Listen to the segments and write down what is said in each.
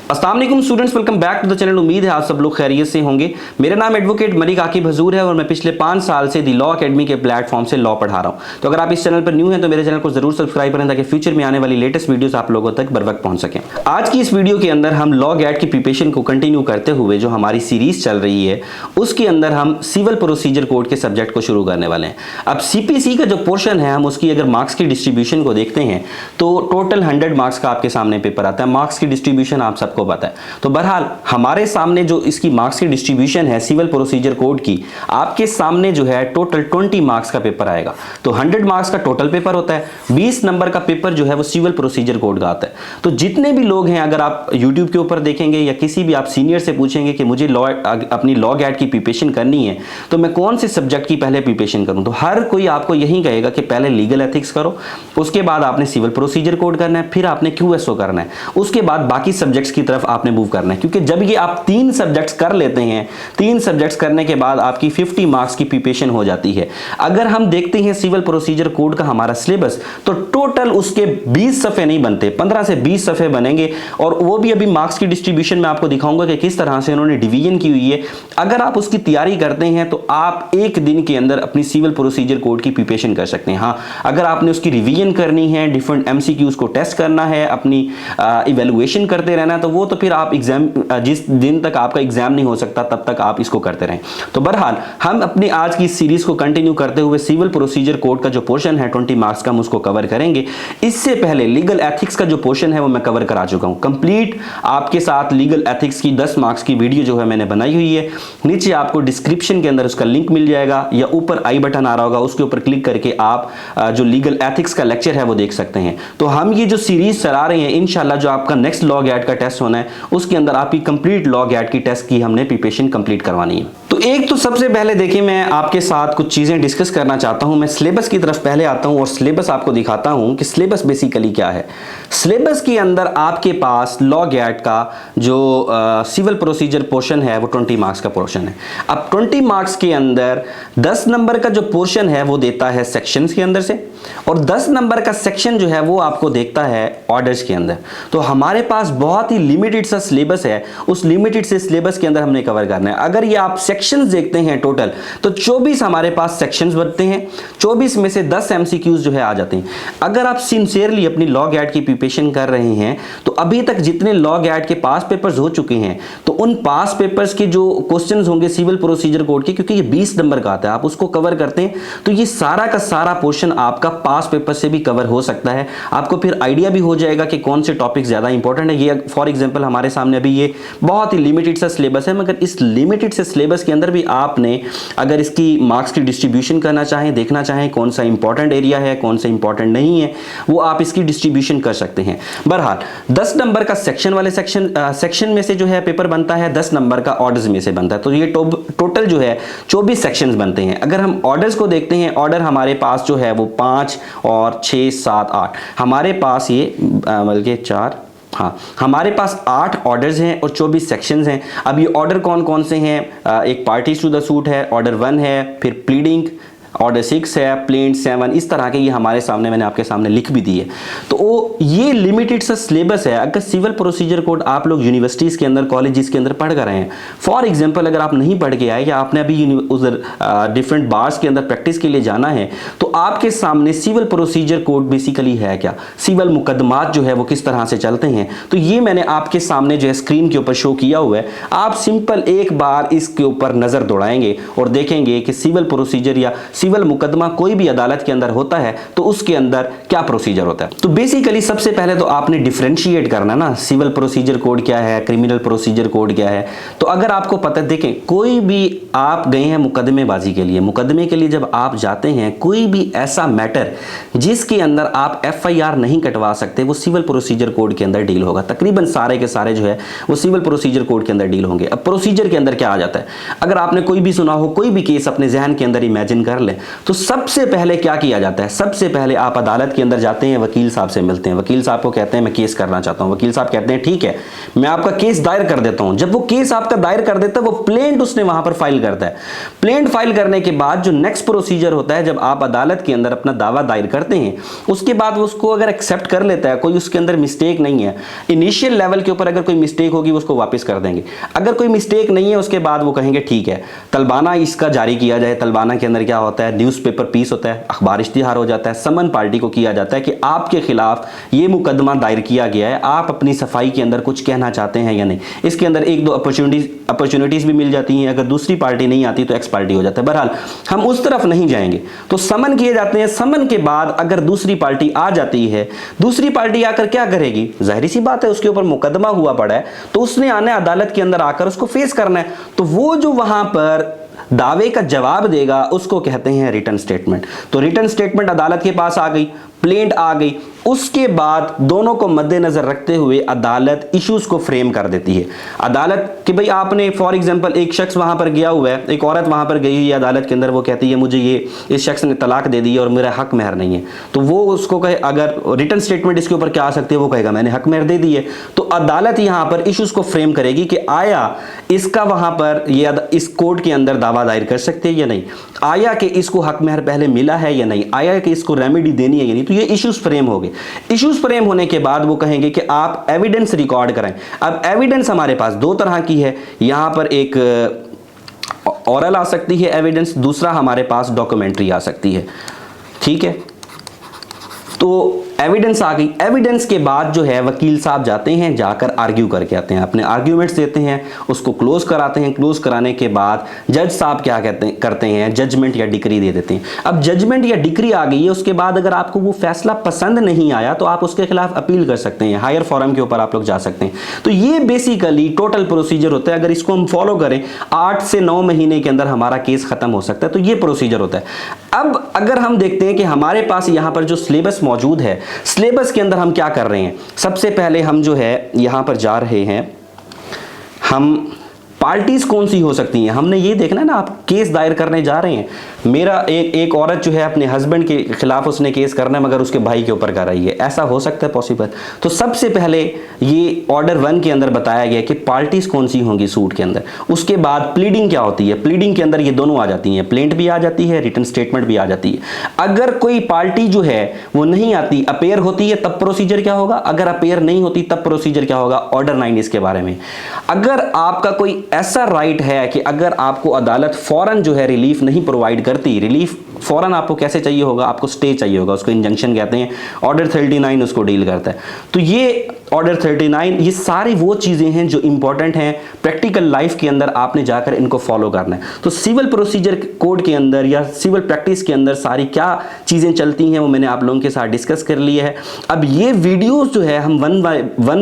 अस्सलाम वालेकुम students, welcome back to the channel. उम्मीद है आप सब लोग खैरियत से होंगे। मेरा नाम एडवोकेट मलिक आकिब हजूर है और मैं पिछले 5 साल से दी लॉ अकेडमी के प्लेटफॉर्म से लॉ पढ़ा रहा हूं। तो अगर आप इस चैनल पर न्यू हैं तो मेरे चैनल को जरूर सब्सक्राइब करें ताकि फ्यूचर में आने वाली लेटेस्ट वीडियोस आप लोगों तक बर वक्त पहुंच सकें। आज की इस वीडियो के अंदर हम लॉ गैट की प्रिपरेशन को कंटिन्यू करते हुए जो हमारी सीरीज चल रही है उसके अंदर हम सिविल प्रोसीजर कोड के सब्जेक्ट को शुरू करने वाले हैं। अब सीपीसी का जो पोर्शन है हम उसकी अगर मार्क्स की डिस्ट्रीब्यूशन को देखते हैं तो टोटल 100 मार्क्स का आपके सामने पेपर आता है। मार्क्स की डिस्ट्रीब्यूशन आप सबको पता है। तो बहरहाल हमारे सामने जो इसकी मार्क्स की डिस्ट्रीब्यूशन है सिविल प्रोसीजर कोड की, आपके सामने जो है टोटल 20 मार्क्स का पेपर आएगा। तो 100 मार्क्स का टोटल पेपर होता है, 20 नंबर का पेपर जो है वो सिविल प्रोसीजर कोड का आता है। तो जितने भी लोग हैं, अगर आप यूट्यूब के ऊपर देखेंगे या किसी भी आप सीनियर से पूछेंगे कि मुझे अपनी लॉ गैट की प्रिपरेशन करनी है तो मैं कौन से सब्जेक्ट की पहले प्रिपरेशन करूं, तो हर कोई आपको यही कहेगा कि पहले लीगल एथिक्स करो, उसके बाद आपने सिविल प्रोसीजर कोड करना है, फिर आपने क्यूएसओ करना है, उसके बाद बाकी सब्जेक्ट्स की तरफ आपने मूव करना है। क्योंकि जब ये आप 3 सब्जेक्ट्स कर लेते हैं, 3 सब्जेक्ट्स करने के बाद आपकी 50 मार्क्स की प्रिपरेशन हो जाती है। अगर हम देखते हैं सिविल प्रोसीजर कोड का हमारा सिलेबस, तो टोटल उसके 20 सफ़े नहीं बनते, 15 से 20 सफ़े बनेंगे और वो भी अभी मार्क्स की डिस्ट्रीब्यूशन में आपको दिखाऊंगा कि किस तरह से उन्होंने डिवीजन की हुई है। अगर आप उसकी तैयारी करते हैं तो आप एक दिन के अंदर अपनी सिविल प्रोसीजर कोड की प्रिपरेशन कर सकते हैं। हाँ, अगर आपने उसकी रिवीजन करनी है, डिफरेंट एमसीक्यूज को टेस्ट करना है, अपनी इवैल्यूएशन करते रहना है, तो वो तो फिर आप एग्जाम जिस दिन तक आपका एग्जाम नहीं हो सकता तब तक आप इसको करते रहें। तो बहरहाल हम अपनी आज की सीरीज को कंटिन्यू करते हुए सिविल प्रोसीजर कोड का जो पोर्शन है 20 मार्क्स का हम उसको कवर करेंगे। इससे पहले लीगल एथिक्स का जो पोर्शन है वो मैं कवर करा चुका हूं कंप्लीट। आपके साथ लीगल एथिक्स की 10 मार्क्स की वीडियो जो है मैंने बनाई हुई है। नीचे आपको डिस्क्रिप्शन के अंदर उसका लिंक मिल जाएगा या ऊपर आई बटन आ रहा होगा, उसके ऊपर क्लिक करके आप जो लीगल एथिक्स का लेक्चर है वो देख सकते हैं। तो हम ये जो सीरीज चला रहे हैं, इंशाल्लाह जो आपका नेक्स्ट लॉ गैट का टेस्ट होना है उसके अंदर आपकी कंप्लीट लॉ गैट की टेस्ट की हमने प्रिपरेशन कंप्लीट करवानी है। तो एक तो सबसे पहले देखिए, मैं आपके साथ कुछ चीजें डिस्कस करना चाहता हूं। मैं सिलेबस की तरफ पहले आता हूं और सिलेबस आपको दिखाता हूं कि सिलेबस बेसिकली क्या है। सिलेबस के अंदर आपके पास लॉ गैट का जो सिविल प्रोसीजर पोर्शन है वो 20 मार्क्स का पोर्शन है। अब 20 मार्क्स के अंदर 10 नंबर का जो पोर्शन है वो देता है सेक्शंस के अंदर से और 10 नंबर का सेक्शन जो है वो आपको देखता है ऑर्डर्स के अंदर। तो हमारे पास बहुत ही लिमिटेड सा सिलेबस है, उस लिमिटेड से सिलेबस के अंदर हमने कवर करना है। अगर ये आप सेक्शंस देखते हैं टोटल तो 24 हमारे पास सेक्शंस बनते हैं, 24 में से 10 एमसीक्यूज जो है आ जाते हैं। अगर आप सिंसियरली अपनी लॉ गैट की प्रिपरेशन कर रहे हैं तो अभी तक जितने लॉ गैट के पास पेपर्स हो चुके हैं तो उन पास पेपर्स के जो क्वेश्चंस होंगे सिविल प्रोसीजर कोड के, क्योंकि ये 20 नंबर का आता है, आप उसको कवर करते हैं तो ये सारा का सारा पोर्शन आपका पास पेपर से भी कवर हो सकता है। आपको फिर आइडिया भी हो जाएगा कि कौन से टॉपिक ज्यादा इंपॉर्टेंट है। ये फॉर एग्जांपल हमारे सामने अभी ये बहुत ही लिमिटेड सा सिलेबस है, मगर इस लिमिटेड से सिलेबस के अंदर भी आपने अगर इसकी मार्क्स की डिस्ट्रीब्यूशन करना चाहें, देखना चाहें कौन सा इंपॉर्टेंट एरिया है, कौन सा इंपॉर्टेंट नहीं है, वो आप इसकी डिस्ट्रीब्यूशन कर सकते हैं। बहरहाल 10 नंबर का सेक्शन वाले सेक्शन में से जो है पेपर बनता है, 10 नंबर का ऑर्डर्स में से बनता है। तो ये टोटल जो है 24 सेक्शंस बनते हैं। अगर हम ऑर्डर्स को देखते हैं, ऑर्डर हमारे पास जो है वो 5 और 6 7 8 हमारे पास ये बल्कि 4, हाँ, हमारे पास 8 ऑर्डर्स हैं और 24 सेक्शंस हैं। अब ये ऑर्डर कौन कौन से हैं? एक पार्टीज टू द सूट है, ऑर्डर 1 है, फिर प्लीडिंग, ऑर्डर 6 है, प्लेंट 7, इस तरह के ये हमारे सामने मैंने आपके सामने लिख भी दिए। तो ये लिमिटेड सा सिलेबस है। अगर सिविल प्रोसीजर कोड आप लोग यूनिवर्सिटीज़ के अंदर, कॉलेजेस के अंदर पढ़ कर रहे हैं, फॉर एग्जांपल अगर आप नहीं पढ़ के आए या आपने अभी उधर डिफरेंट बार्स के अंदर प्रैक्टिस के लिए जाना है, तो आपके सामने सिविल प्रोसीजर कोड बेसिकली है क्या, सिविल मुकदमात जो है वो किस तरह से चलते हैं, तो ये मैंने आपके सामने जो है स्क्रीन के ऊपर शो किया हुआ है। आप सिंपल एक बार इसके ऊपर नज़र दौड़ाएंगे और देखेंगे कि सिविल प्रोसीजर या सिविल मुकदमा कोई भी अदालत के अंदर होता है तो उसके अंदर क्या प्रोसीजर होता है। तो बेसिकली सबसे पहले तो आपने डिफरेंशिएट करना ना, सिविल प्रोसीजर कोड क्या है, क्रिमिनल प्रोसीजर कोड क्या है। तो अगर आपको पता, देखें कोई भी आप गए हैं मुकदमेबाजी के लिए, मुकदमे के लिए जब आप जाते हैं, कोई भी ऐसा मैटर जिसके अंदर आप एफआईआर नहीं कटवा सकते वो सिविल प्रोसीजर कोड के अंदर डील होगा। तकरीबन सारे के सारे जो है वो सिविल प्रोसीजर कोड के अंदर डील होंगे। अब प्रोसीजर के अंदर क्या आ जाता है, अगर आपने कोई भी सुना हो, कोई भी केस अपने जहन के अंदर इमेजिन कर लें लें तो सबसे पहले क्या किया जाता है, सबसे पहले आप अदालत के अंदर जाते हैं, वकील साहब से मिलते हैं, वकील साहब को कहते हैं मैं केस करना चाहता हूं, वकील साहब कहते हैं ठीक है मैं आपका केस दायर कर देता हूं। जब वो केस आपका दायर कर देता है वो प्लेंट उसने वहां पर फाइल करता है। प्लेंट फाइल करने के बाद जो नेक्स्ट प्रोसीजर होता है, जब आप अदालत के अंदर अपना दावा दायर करते हैं उसके बाद उसको अगर एक्सेप्ट कर लेता है, कोई उसके अंदर मिस्टेक नहीं है, इनिशियल लेवल के ऊपर अगर कोई मिस्टेक होगी उसको वापस कर देंगे, अगर कोई मिस्टेक नहीं है उसके बाद वो कहेंगे ठीक है तलबाना इसका जारी किया जाए। तलबाना के अंदर क्या होता है, न्यूज़पेपर पीस होता है, अखबार इश्तिहार हो जाता है, समन पार्टी को किया जाता है कि आपके खिलाफ ये मुकदमा दायर किया गया है, आप अपनी सफाई के अंदर कुछ कहना चाहते हैं या नहीं। इसके अंदर एक दो अपॉर्चुनिटीज भी मिल जाती हैं, अगर दूसरी पार्टी नहीं आती तो एक्स पार्टी हो जाता है। बहरहाल हम उस तरफ नहीं जाएंगे, तो समन किए जाते हैं। समन के बाद अगर दूसरी पार्टी आ जाती है, दूसरी पार्टी आकर क्या करेगी, जाहिर सी बात है उसके ऊपर मुकदमा हुआ पड़ा है तो उसने आना है अदालत के अंदर आकर उसको फेस करना है। तो वो जो वहां पर दावे का जवाब देगा उसको कहते हैं रिटन स्टेटमेंट। तो रिटन स्टेटमेंट अदालत के पास आ गई, प्लेंट आ गई, उसके बाद दोनों को मद्देनजर रखते हुए अदालत इश्यूज को फ्रेम कर देती है। अदालत कि भाई आपने फॉर एग्जांपल एक शख्स वहां पर गया हुआ है, एक औरत वहां पर गई हुई है अदालत के अंदर, वो कहती है मुझे ये इस शख्स ने तलाक दे दी है और मेरा हक महर नहीं है, तो वो उसको कहे, अगर रिटन स्टेटमेंट इसके ऊपर क्या आ सकती है, वो कहेगा मैंने हक महर दे दी है। तो अदालत यहां पर इश्यूज को फ्रेम करेगी कि आया इसका वहां पर ये इस कोर्ट के अंदर दावा दायर कर सकते हैं या नहीं, आया कि इसको हक महर पहले मिला है या नहीं, आया कि इसको रेमेडी देनी है या नहीं। तो ये इश्यूज फ्रेम हो गए। इश्यूज फ्रेम होने के बाद वो कहेंगे कि आप एविडेंस रिकॉर्ड कराएं। अब एविडेंस हमारे पास दो तरह की है, यहां पर एक ओरल आ सकती है एविडेंस, दूसरा हमारे पास डॉक्यूमेंट्री आ सकती है। ठीक है, तो एविडेंस आ गई। एविडेंस के बाद जो है वकील साहब जाते हैं, जाकर आर्ग्यू करके आते हैं, अपने आर्ग्यूमेंट्स देते हैं, उसको क्लोज कराते हैं। क्लोज कराने के बाद जज साहब क्या करते हैं, जजमेंट या डिक्री दे देते हैं। अब जजमेंट या डिक्री आ गई है, उसके बाद अगर आपको वो फैसला पसंद नहीं आया तो आप उसके खिलाफ अपील कर सकते हैं, हायर फोरम के ऊपर आप लोग जा सकते हैं। तो ये बेसिकली टोटल प्रोसीजर होता है। अगर इसको हम फॉलो करें 8 से 9 महीने के अंदर हमारा केस खत्म हो सकता है। तो ये प्रोसीजर होता है। अब अगर हम देखते हैं कि हमारे पास यहां पर जो सिलेबस मौजूद है, सिलेबस के अंदर हम क्या कर रहे हैं, सबसे पहले हम जो है यहां पर जा रहे हैं, हम पार्टीज कौन सी हो सकती हैं हमने ये देखना है ना। आप केस दायर करने जा रहे हैं, मेरा एक औरत जो है अपने हस्बैंड के खिलाफ उसने केस करना है मगर उसके भाई के ऊपर कर रही है, ऐसा हो सकता है पॉसिबल। तो सबसे पहले ये ऑर्डर 1 के अंदर बताया गया कि पार्टीज कौन सी होंगी सूट के अंदर। उसके बाद प्लीडिंग क्या होती है, प्लीडिंग के अंदर ये दोनों आ जाती हैं, प्लेंट भी आ जाती है, रिटन स्टेटमेंट भी आ जाती है। अगर कोई पार्टी जो है वो नहीं आती, अपेयर होती है, तब प्रोसीजर क्या होगा, अगर अपेयर नहीं होती तब प्रोसीजर क्या होगा, ऑर्डर 9 इसके बारे में। अगर आपका कोई ऐसा राइट है कि अगर आपको अदालत फौरन जो है रिलीफ नहीं प्रोवाइड करती, रिलीफ फौरन आपको कैसे चाहिए होगा, आपको स्टे चाहिए होगा, उसको इंजंक्शन कहते हैं, ऑर्डर 39 उसको डील करता है। तो ये ऑर्डर 39, ये सारी वो चीजें हैं जो इंपॉर्टेंट हैं प्रैक्टिकल लाइफ के अंदर, आपने जाकर इनको फॉलो करना है। तो सिविल प्रोसीजर कोड के अंदर या सिविल प्रैक्टिस के अंदर सारी क्या चीजें चलती हैं वो मैंने आप लोगों के साथ डिस्कस कर लिया है। अब ये वीडियोस जो है हम वन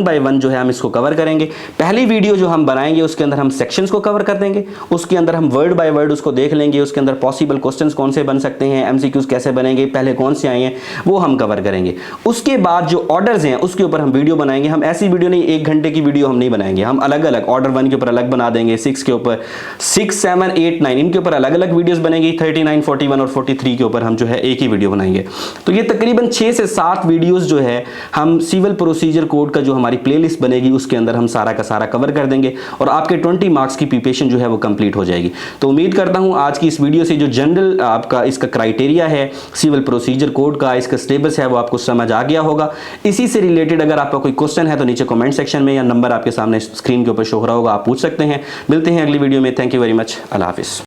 बाय वन जो है हम इसको कवर करेंगे। पहली वीडियो जो हम बनाएंगे उसके अंदर हम सेक्शंस को कवर कर देंगे, उसके अंदर हम वर्ड बाय वर्ड उसको देख लेंगे, उसके अंदर पॉसिबल क्वेश्चंस कौन से बन सकते हैं, एमसीक्यूज कैसे बनेंगे, पहले कौन से आए हैं वो हम कवर करेंगे। उसके बाद जो ऑर्डर्स हैं उसके ऊपर हम वीडियो बनाएंगे। हम ऐसी वीडियो नहीं, 1 घंटे की वीडियो हम नहीं बनाएंगे, हम अलग अलग ऑर्डर 1 के ऊपर अलग बना देंगे, 6 के ऊपर, 6, 7, 8, 9 इनके ऊपर अलग अलग वीडियोस बनेंगी, 39, 41 और 43 के ऊपर हम जो है एक ही वीडियो बनाएंगे। तो ये तकरीबन 6 से 7 वीडियोस जो है हम सिविल प्रोसीजर कोड का जो हमारी प्लेलिस्ट बनेगी उसके अंदर हम सारा का सारा कवर कर देंगे और आपके 20 मार्क्स की प्रिपरेशन जो है वो कंप्लीट हो जाएगी। तो उम्मीद करता हूं आज की इस वीडियो से जो जनरल आपका इसका क्राइटेरिया है सिविल प्रोसीजर कोड का, इसका सिलेबस है वो आपको समझ आ गया होगा। इसी से रिलेटेड अगर आपका कोई क्वेश्चन है तो नीचे कमेंट सेक्शन में या नंबर आपके सामने स्क्रीन के ऊपर शो हो रहा होगा, आप पूछ सकते हैं। मिलते हैं अगली वीडियो में। Thank you very much. अल्लाह हाफिज़।